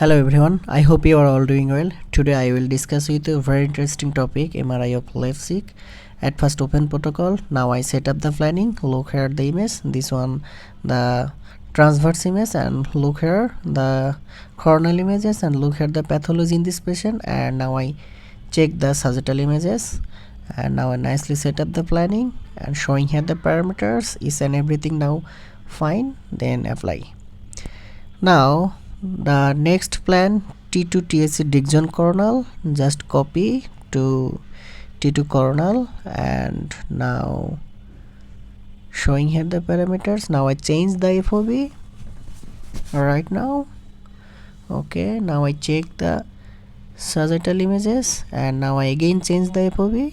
Hello everyone, I hope you are all doing well. Today I will discuss with you a very interesting topic, MRI of left cheek. At first open protocol. Now I set up the planning. Look here the image. This one the transverse image, and look here the coronal images, and look here the pathology in this patient. And now I check the sagittal images, and now I nicely set up the planning and showing here the parameters is and everything now fine. Then apply. Now the next plan T2 TSC Dixon coronal, just copy to T2 coronal, and now showing here the parameters. Now I change the FOB right now. Okay, now I check the sagittal images, and now I again change the FOB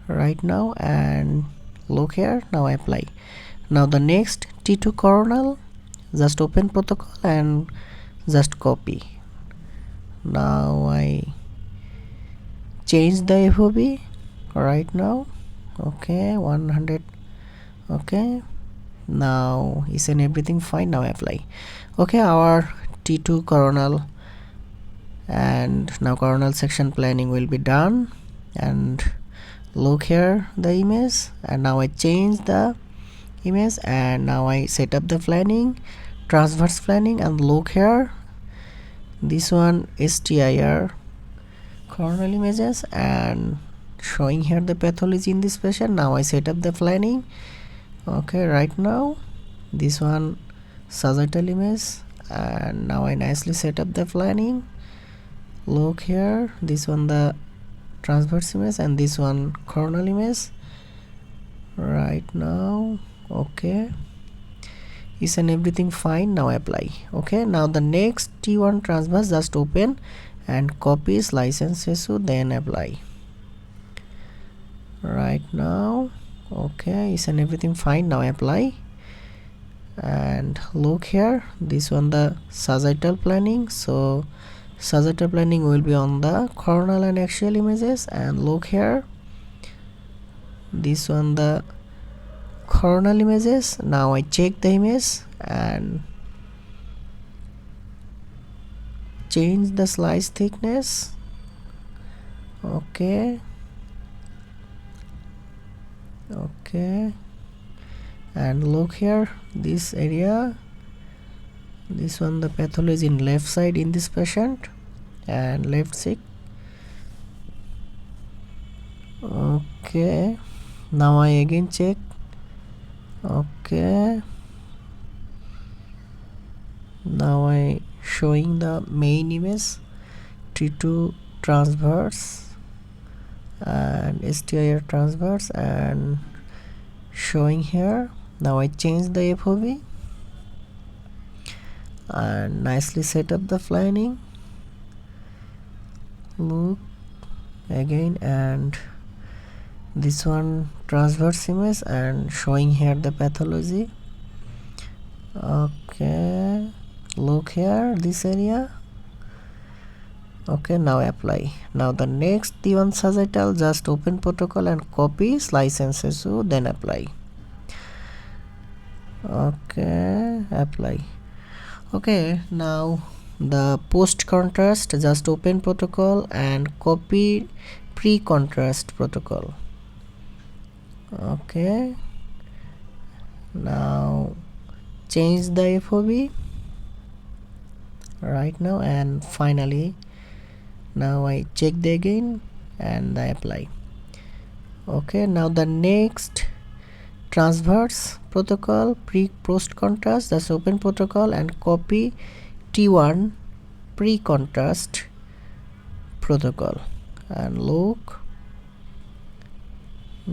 right now, and look here. Now I apply. Now the next T2 coronal, just open protocol and just copy. Now I change the FOB right now. Okay, 100. Okay, now is and everything fine. Now apply. Okay, our T2 coronal and now coronal section planning will be done. And look here the image, and now I change the image, and now I set up the planning, transverse planning, and look here this one is TIR coronal images and showing here the pathology in this patient. Now I set up the planning. Okay, right now this one sagittal image, and now I nicely set up the planning. Look here, this one the transverse image, and this one coronal image right now. Okay, is and everything fine. Now apply. Okay, now the next T1 transverse, just open and copy license issue, then apply right now. Okay, is and everything fine. Now apply. And look here, this one the sagittal planning, so sagittal planning will be on the coronal and axial images. And look here, this one the coronal images. Now I check the image and change the slice thickness. Okay, and look here this area, this one the pathology in left side in this patient and left cheek. Okay, now I again check. Okay, now I showing the main image T2 transverse and STIR transverse and showing here. Now I change the FOB and nicely set up the planning. Look again, and this one transverse image and showing here the pathology. Okay, look here this area. Okay, now apply. Now the next T1 sagittal, just open protocol and copy license issue, then apply. Okay, apply. Okay, now the post contrast, just open protocol and copy pre-contrast protocol. Okay, now change the FOB right now, and finally now I check the again and I apply. Okay, now the next transverse protocol pre-post contrast, just open protocol and copy T1 pre-contrast protocol. And look,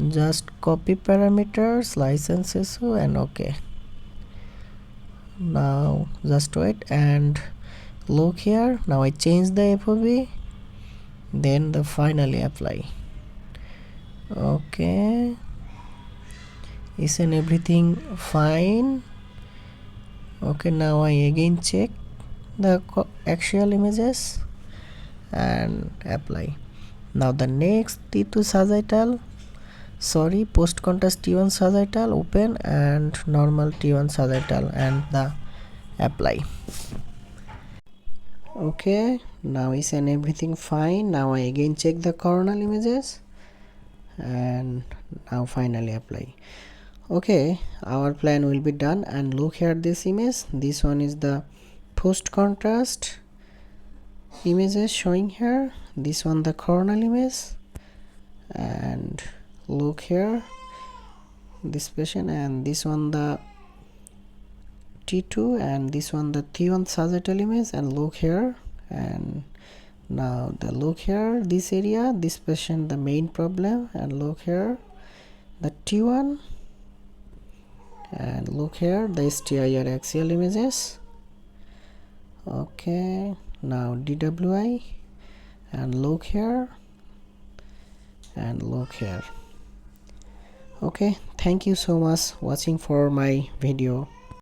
just copy parameters, license issue, and okay. Now just wait and look here. Now I change the FOB, then the finally apply. Okay, is and everything fine. Okay, now I again check the axial images and apply. Now the next T2 sagittal, sorry, post contrast T1 sagittal, open and normal T1 sagittal and the apply. Okay, now is and everything fine. Now I again check the coronal images and now finally apply. Okay, our plan will be done, and look here this image. This one is the post contrast images showing here. This one the coronal image, and look here this patient, and this one the T2, and this one the T1 sagittal image, and look here. And now the look here this area, this patient the main problem, and look here the T1, and look here the STIR axial images. Okay, now DWI, and look here and look here. Okay, thank you so much watching for my video.